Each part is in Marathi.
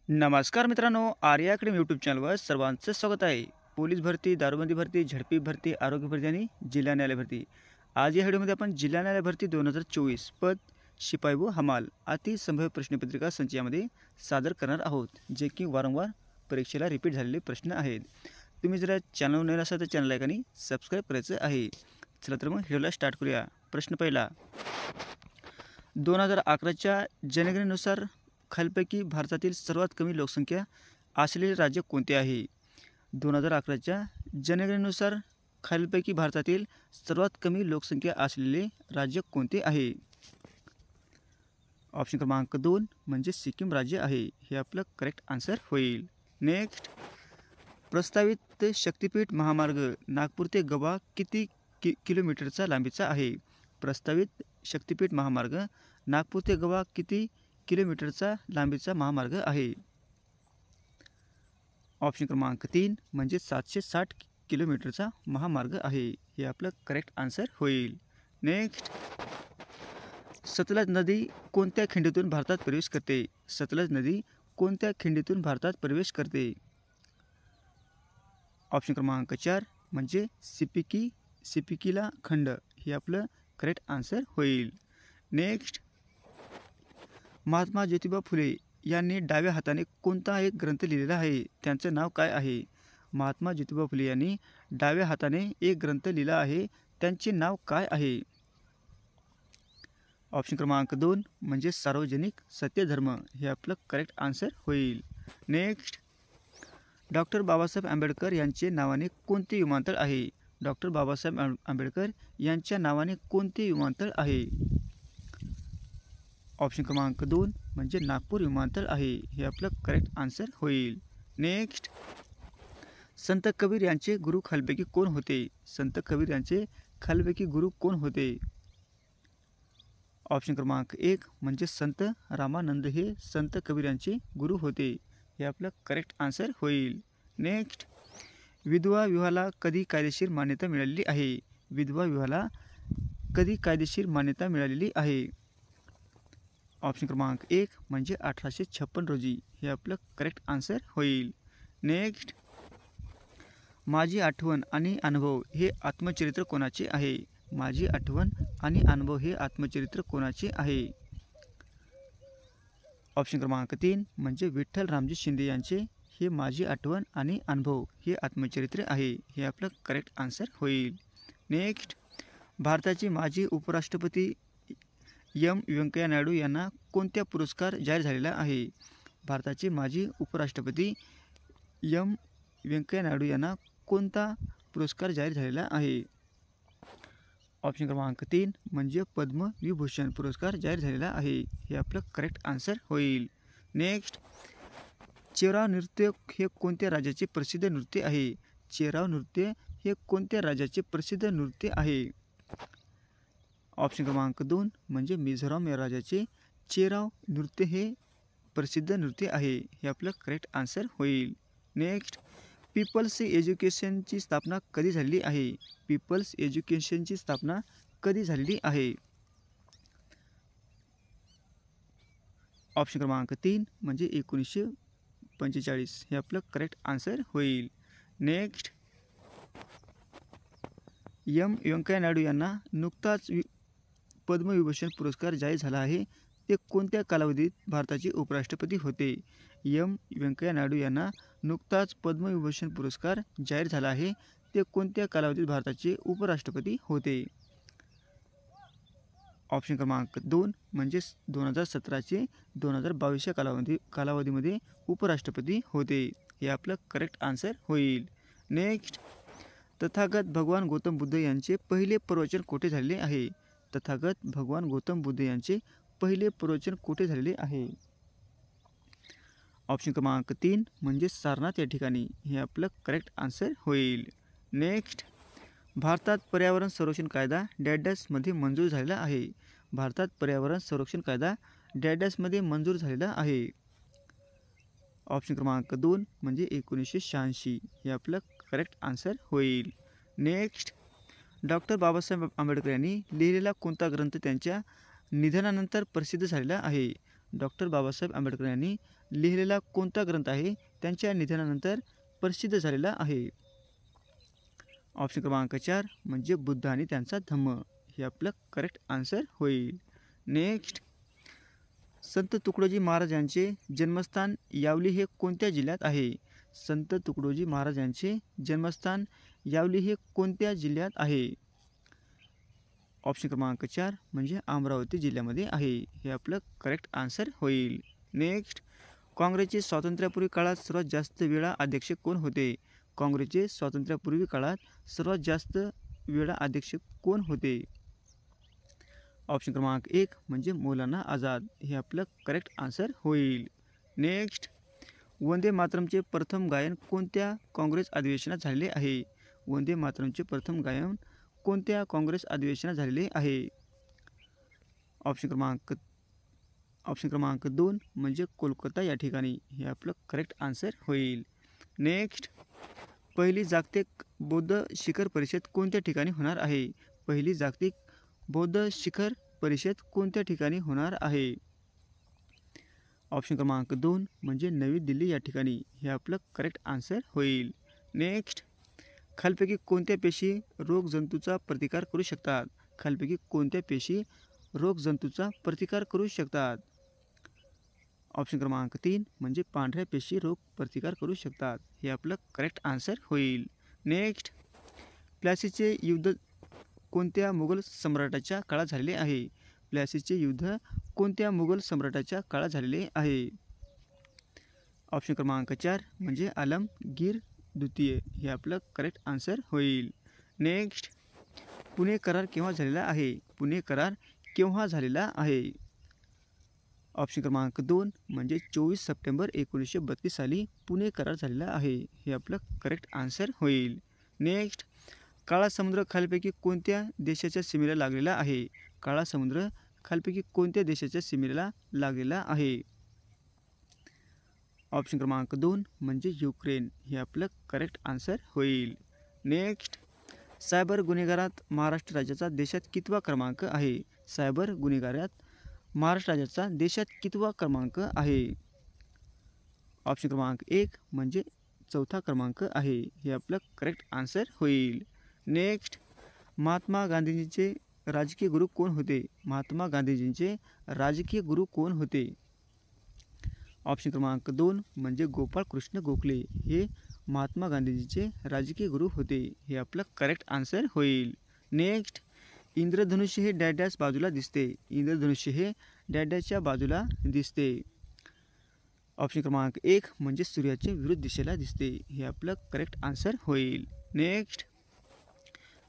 नमस्कार मित्रांनो, आर्या अकॅडमी यूट्यूब चॅनलवर सर्वांचं स्वागत आहे. पोलीस भरती, दारूबंदी भरती, झडपी भरती, आरोग्य भरती आणि जिल्हा न्यायालय भरती. आज या व्हिडिओमध्ये आपण जिल्हा न्यायालय भरती 2024 पद शिपाई व हमाल अति संभाव्य प्रश्नपत्रिका संच यामध्ये सादर करणार आहोत, जे की वारंवार परीक्षेला रिपीट झालेले प्रश्न आहेत. तुम्ही जर चॅनलवर नवीन असाल तर चॅनल लाईक आणि सबस्क्राईब करायचं आहे. चला तर मग व्हिडिओला स्टार्ट करूया. प्रश्न पहिला, 2011च्या जनगणनेनुसार खालीलपैकी भारतातील सर्वात कमी लोकसंख्या असलेले राज्य कोणते आहे? 2011च्या जनगणनेनुसार खालीलपैकी भारतातील सर्वात कमी लोकसंख्या असलेले राज्य कोणते आहे? ऑप्शन क्रमांक 2 म्हणजे सिक्कीम राज्य आहे. हे आपलं करेक्ट आन्सर होईल. नेक्स्ट, प्रस्तावित शक्तिपीठ महामार्ग नागपूर ते गोवा किती किलोमीटरचा लांबीचा आहे? प्रस्तावित शक्तिपीठ महामार्ग नागपूर ते गोवा किती किलोमीटरचा लांबीचा महामार्ग आहे? ऑप्शन क्रमांक 3 म्हणजे 760 किलोमीटरचा महामार्ग आहे. हे आपलं करेक्ट आन्सर होईल. नेक्स्ट, सतलज नदी कोणत्या खिंडीतून भारतात प्रवेश करते? सतलज नदी कोणत्या खिंडीतून भारतात प्रवेश करते? ऑप्शन क्रमांक 4 म्हणजे सिपिकीला खंड. हे आपलं करेक्ट आन्सर होईल. नेक्स्ट, महात्मा ज्योतिबा फुले यांनी डाव्या हाताने कोणता एक ग्रंथ लिहिलेला आहे? त्यांचं नाव काय आहे? महात्मा ज्योतिबा फुले यांनी डाव्या हाताने एक ग्रंथ लिहिला आहे. त्यांचे नाव काय आहे? ऑप्शन क्रमांक 2 म्हणजे सार्वजनिक सत्यधर्म. हे आपलं करेक्ट आन्सर होईल. नेक्स्ट, डॉक्टर बाबासाहेब आंबेडकर यांचे नावाने कोणते विमानतळ आहे? डॉक्टर बाबासाहेब आंबेडकर यांच्या नावाने कोणते विमानतळ आहे? ऑप्शन क्रमांक 2 म्हणजे नागपूर विमानतळ आहे. हे आपलं करेक्ट आन्सर होईल. नेक्स्ट, संत कबीर यांचे गुरु खालीलपैकी कोण होते? संत कबीर यांचे खालीलपैकी गुरु कोण होते? ऑप्शन क्रमांक 1 म्हणजे संत रामानंद हे संत कबीर यांचे गुरु होते. हे आपलं करेक्ट आन्सर होईल. नेक्स्ट, विधवा विवाहाला कधी कायदेशीर मान्यता मिळालेली आहे? विधवा विवाहाला कधी कायदेशीर मान्यता मिळालेली आहे? ऑप्शन क्रमांक 1 म्हणजे 1856 रोजी. हे आपलं करेक्ट आन्सर होईल. नेक्स्ट, माझी आठवण आणि अनुभव हे आत्मचरित्र कोणाचे आहे? माझी आठवण आणि अनुभव हे आत्मचरित्र कोणाचे आहे? ऑप्शन क्रमांक 3 म्हणजे विठ्ठल रामजी शिंदे यांचे हे माझी आठवण आणि अनुभव हे आत्मचरित्र आहे. हे आपलं करेक्ट आन्सर होईल. नेक्स्ट, भारताचे माजी उपराष्ट्रपती व्यंकय्या नायडू यांना कोणत्या पुरस्कार जाहीर झालेला आहे? भारताचे माजी उपराष्ट्रपती व्यंकय्या नायडू यांना कोणता पुरस्कार जाहीर झालेला आहे? ऑप्शन क्रमांक 3 म्हणजे पद्मविभूषण पुरस्कार जाहीर झालेला आहे. हे आपलं करेक्ट आन्सर होईल. नेक्स्ट, चेराव नृत्य हे कोणत्या राज्याचे प्रसिद्ध नृत्य आहे? चेराव नृत्य हे कोणत्या राज्याचे प्रसिद्ध नृत्य आहे? ऑप्शन क्रमांक 2 म्हणजे मिझोराम या राज्याचे चेराव नृत्य हे प्रसिद्ध नृत्य आहे. हे आपलं करेक्ट आन्सर होईल. नेक्स्ट, पीपल्स एज्युकेशनची स्थापना कधी झालेली आहे? पीपल्स एज्युकेशनची स्थापना कधी झालेली आहे? ऑप्शन क्रमांक 3 म्हणजे 1945. हे आपलं करेक्ट आन्सर होईल. नेक्स्ट, व्यंकय्या नायडू यांना नुकताच पद्मविभूषण पुरस्कार जाहीर झाला आहे. ते कोणत्या कालावधीत भारताचे उपराष्ट्रपती होते? व्यंकय्या नायडू यांना नुकताच पद्मविभूषण पुरस्कार जाहीर झाला आहे. ते कोणत्या कालावधीत भारताचे उपराष्ट्रपती होते? ऑप्शन क्रमांक 2 म्हणजे 2017 2022 कालावधीमध्ये उपराष्ट्रपती होते. हे आपलं करेक्ट आन्सर होईल. नेक्स्ट, तथागत भगवान गौतम बुद्ध यांचे पहिले प्रवचन कोठे झालेले आहे? तथागत भगवान गौतम बुद्ध यांचे पहिले प्रवचन कोठे झालेले आहे? ऑप्शन क्रमांक 3 म्हणजे सारनाथ या ठिकाणी. हे आपलं करेक्ट आन्सर होईल. नेक्स्ट, भारतात पर्यावरण संरक्षण कायदा डॅशमध्ये मंजूर झालेला आहे. भारतात पर्यावरण संरक्षण कायदा डॅशमध्ये मंजूर झालेला आहे. ऑप्शन क्रमांक 2 म्हणजे 1986. हे आपलं करेक्ट आन्सर होईल. नेक्स्ट, डॉक्टर बाबासाहेब आंबेडकर यांनी लिहिलेला कोणता ग्रंथ त्यांच्या निधनानंतर प्रसिद्ध झालेला आहे? डॉक्टर बाबासाहेब आंबेडकर यांनी लिहिलेला कोणता ग्रंथ आहे त्यांच्या निधनानंतर प्रसिद्ध झालेला आहे? ऑप्शन क्रमांक 4 म्हणजे बुद्ध आणि त्यांचा धम्म, हे आपलं करेक्ट आन्सर होईल. नेक्स्ट, संत तुकडोजी महाराज यांचे जन्मस्थान यावली हे कोणत्या जिल्ह्यात आहे? संत तुकडोजी महाराज यांचे जन्मस्थान यावली हे कोणत्या जिल्ह्यात आहे? ऑप्शन क्रमांक 4 म्हणजे अमरावती जिल्ह्यामध्ये आहे, हे आपलं करेक्ट आन्सर होईल. नेक्स्ट, काँग्रेसचे स्वातंत्र्यपूर्वी काळात सर्वात जास्त वेळा अध्यक्ष कोण होते? काँग्रेसचे स्वातंत्र्यपूर्वी काळात सर्वात जास्त वेळा अध्यक्ष कोण होते? ऑप्शन क्रमांक 1 म्हणजे मौलाना आझाद, हे आपलं करेक्ट आन्सर होईल. नेक्स्ट, वंदे मातरमचे प्रथम गायन कोणत्या काँग्रेस अधिवेशनात झालेले आहे? वंदे मातरमचे प्रथम गायन कोणत्या काँग्रेस अधिवेशनात झालेले आहे? ऑप्शन क्रमांक 2 म्हणजे कोलकाता या ठिकाणी, हे आपलं करेक्ट आन्सर होईल. नेक्स्ट, पहिली जागतिक बौद्ध शिखर परिषद कोणत्या ठिकाणी होणार आहे? पहिली जागतिक बौद्ध शिखर परिषद कोणत्या ठिकाणी होणार आहे? ऑप्शन क्रमांक 2 म्हणजे नवी दिल्ली या ठिकाणी, हे आपलं करेक्ट आन्सर होईल. नेक्स्ट, खालीलपैकी कोणत्या पेशी रोगजंतूचा प्रतिकार करू शकतात? खालीलपैकी कोणत्या पेशी रोगजंतूचा प्रतिकार करू शकतात? ऑप्शन क्रमांक 3 म्हणजे पांढऱ्या पेशी रोग प्रतिकार करू शकतात, हे आपलं करेक्ट आन्सर होईल. नेक्स्ट, प्लासीचे युद्ध कोणत्या मुघल सम्राटाच्या काळात झालेले आहे? प्लासीचे युद्ध कोणत्या मुघल सम्राटाच्या काळात झालेले आहे? ऑप्शन क्रमांक 4 म्हणजे आलमगीर द्वितीय, हे आपलं करेक्ट आन्सर होईल. नेक्स्ट, पुणे करार केव्हा झालेला आहे? पुणे करार केव्हा झालेला आहे? ऑप्शन क्रमांक 2 म्हणजे 24 सप्टेंबर 1932 साली पुणे करार झालेला आहे, हे आपलं करेक्ट आन्सर होईल. नेक्स्ट, काळा समुद्र खालीलपैकी कोणत्या देशाच्या सीमेला लागलेला आहे? काळा समुद्र खालीलपैकी कोणत्या देशाच्या सीमेला लागलेला आहे? ऑप्शन क्रमांक 2 म्हणजे युक्रेन, हे आपलं करेक्ट आन्सर होईल. नेक्स्ट, सायबर गुन्हेगारात महाराष्ट्र राज्याचा देशात कितवा क्रमांक आहे? सायबर गुन्हेगारात महाराष्ट्र राज्याचा देशात कितवा क्रमांक आहे? ऑप्शन क्रमांक 1 म्हणजे 4था क्रमांक आहे, हे आपलं करेक्ट आन्सर होईल. नेक्स्ट, महात्मा गांधीजींचे राजकीय गुरु कोण होते? महात्मा गांधीजींचे राजकीय गुरु कोण होते? ऑप्शन क्रमांक 2 म्हणजे गोपाळ कृष्ण गोखले, हे महात्मा गांधीजींचे राजकीय गुरु होते, हे आपलं करेक्ट आन्सर होईल. नेक्स्ट, इंद्रधनुष्य हे डॅडॅस बाजूला दिसते? इंद्रधनुष्य हे डॅडॅच्या बाजूला दिसते? ऑप्शन क्रमांक 1 म्हणजे सूर्याच्या विरुद्ध दिशेला दिसते, हे आपलं करेक्ट आन्सर होईल. नेक्स्ट,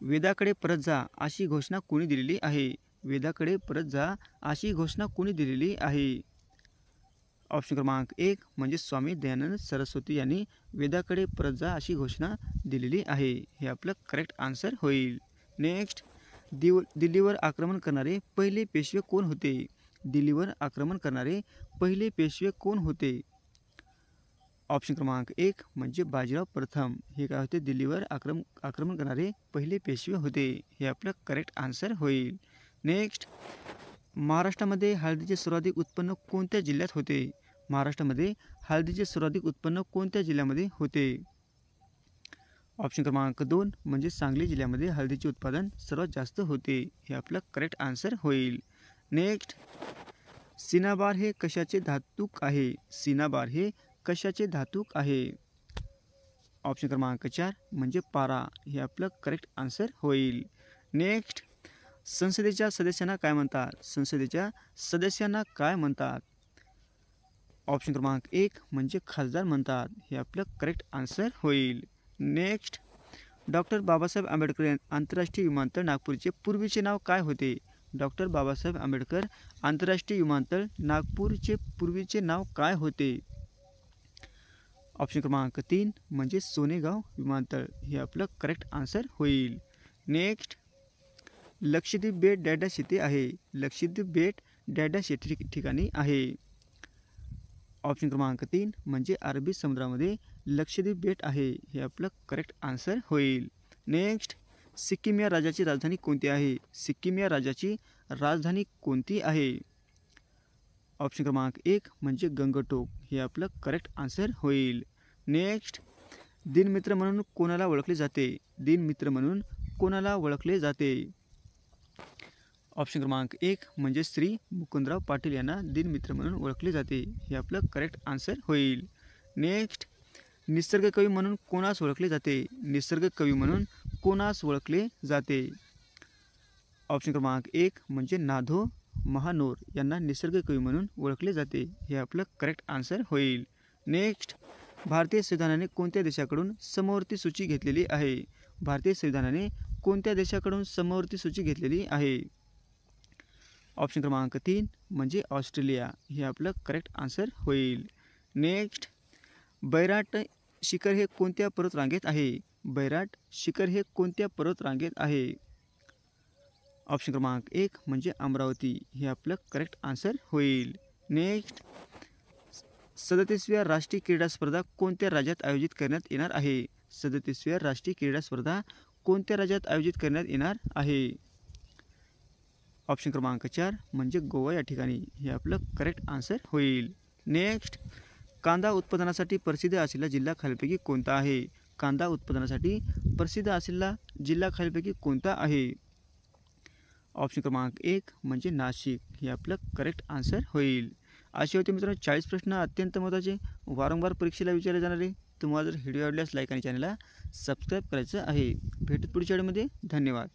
वेदाकडे परत जा अशी घोषणा कोणी दिलेली आहे? वेदाकडे परत जा अशी घोषणा कोणी दिलेली आहे? ऑप्शन क्रमांक 1 म्हणजे स्वामी दयानंद सरस्वती यांनी वेदाकडे परत जा अशी घोषणा दिलेली आहे, हे आपलं करेक्ट आन्सर होईल. नेक्स्ट, दिल्लीवर आक्रमण करणारे पहिले पेशवे कोण होते? दिल्लीवर आक्रमण करणारे पहिले पेशवे कोण होते? ऑप्शन क्रमांक 1 म्हणजे बाजीराव प्रथम, हे काय होते? दिल्लीवर आक्रमण करणारे पहिले पेशवे होते, हे आपलं करेक्ट आन्सर होईल. नेक्स्ट, महाराष्ट्रामध्ये हळदीचे सर्वाधिक उत्पन्न कोणत्या जिल्ह्यात होते? महाराष्ट्रामध्ये हळदीचे सर्वाधिक उत्पन्न कोणत्या जिल्ह्यामध्ये होते? ऑप्शन क्रमांक 2 म्हणजे सांगली जिल्ह्यामध्ये हळदीचे उत्पादन सर्वात जास्त होते, हे आपलं करेक्ट आन्सर होईल. नेक्स्ट, सिनाबार हे कशाचे धातूक आहे? सिनाबार हे कशाचे धातूक आहे? ऑप्शन क्रमांक 4 म्हणजे पारा, हे आपलं करेक्ट आन्सर होईल. नेक्स्ट, संसदेच्या सदस्यांना काय म्हणतात? संसदेच्या सदस्यांना काय म्हणतात? ऑप्शन क्रमांक 1 म्हणजे खासदार म्हणतात, हे आपलं करेक्ट आन्सर होईल. नेक्स्ट, डॉक्टर बाबासाहेब आंबेडकर आंतरराष्ट्रीय विमानतळ नागपूरचे पूर्वीचे नाव काय होते? डॉक्टर बाबासाहेब आंबेडकर आंतरराष्ट्रीय विमानतळ नागपूरचे पूर्वीचे नाव काय होते? ऑप्शन क्रमांक 3 म्हणजे सोनेगाव विमानतळ, हे आपलं करेक्ट आन्सर होईल. नेक्स्ट, लक्षद्वीप बेट डॅडॅश येथे आहे? लक्षद्वीप बेट डॅडॅश येथे ठिकाणी आहे? ऑप्शन क्रमांक 3 म्हणजे अरबी समुद्रामध्ये लक्षद्वीप बेट आहे, हे आपलं करेक्ट आन्सर होईल. नेक्स्ट, सिक्कीम या राज्याची राजधानी कोणती आहे? सिक्कीम या राज्याची राजधानी कोणती आहे? ऑप्शन क्रमांक 1 म्हणजे गंगटोक हे आपलं करेक्ट आन्सर होईल. नेक्स्ट, दिनमित्र म्हणून कोणाला ओळखले जाते? दिनमित्र म्हणून कोणाला ओळखले जाते? ऑप्शन क्रमांक 1 म्हणजे श्री मुकुंदराव पाटील यांना दिनमित्र म्हणून ओळखले जाते. हे आपलं करेक्ट आन्सर होईल. नेक्स्ट, निसर्ग कवी म्हणून कोणास ओळखले जाते? निसर्ग कवी म्हणून कोणास ओळखले जाते? ऑप्शन क्रमांक 1 म्हणजे नाधो महानोर यांना निसर्ग कवी म्हणून ओळखले जाते. हे आपलं करेक्ट आन्सर होईल. नेक्स्ट, भारतीय संविधानाने कोणत्या देशाकडून समवर्ती सूची घेतलेली आहे? भारतीय संविधानाने कोणत्या देशाकडून समवर्ती सूची घेतलेली आहे? ऑप्शन क्रमांक 3 म्हणजे ऑस्ट्रेलिया. हे आपलं करेक्ट आन्सर होईल. नेक्स्ट, बैराट शिखर हे कोणत्या पर्वतरांगेत आहे? बैराट शिखर हे कोणत्या पर्वतरांगेत आहे? ऑप्शन क्रमांक 1 म्हणजे अमरावती. हे आपलं करेक्ट आन्सर होईल. नेक्स्ट, 37व्या राष्ट्रीय क्रीडा स्पर्धा कोणत्या राज्यात आयोजित करण्यात येणार आहे? 37व्या राष्ट्रीय क्रीडा स्पर्धा कोणत्या राज्यात आयोजित करण्यात येणार आहे? ऑप्शन क्रमांक 4 म्हणजे गोवा या ठिकाणी. हे आपलं करेक्ट आन्सर होईल. नेक्स्ट, कांदा उत्पादनासाठी प्रसिद्ध असलेला जिल्हा खालीलपैकी कोणता आहे? कांदा उत्पादनासाठी प्रसिद्ध असलेला जिल्हा खालीलपैकी कोणता आहे? ऑप्शन क्रमांक 1 म्हणजे नाशिक. हे आपलं करेक्ट आन्सर होईल. असे होते मित्रांनो 40 प्रश्न अत्यंत महत्त्वाचे, वारंवार परीक्षेला विचारले जाणारे. तुम्हाला जर व्हिडिओ आवडल्यास लाईक आणि चॅनलला सबस्क्राईब करायचं आहे. भेटत पुढच्या व्हिडिओमध्ये. धन्यवाद.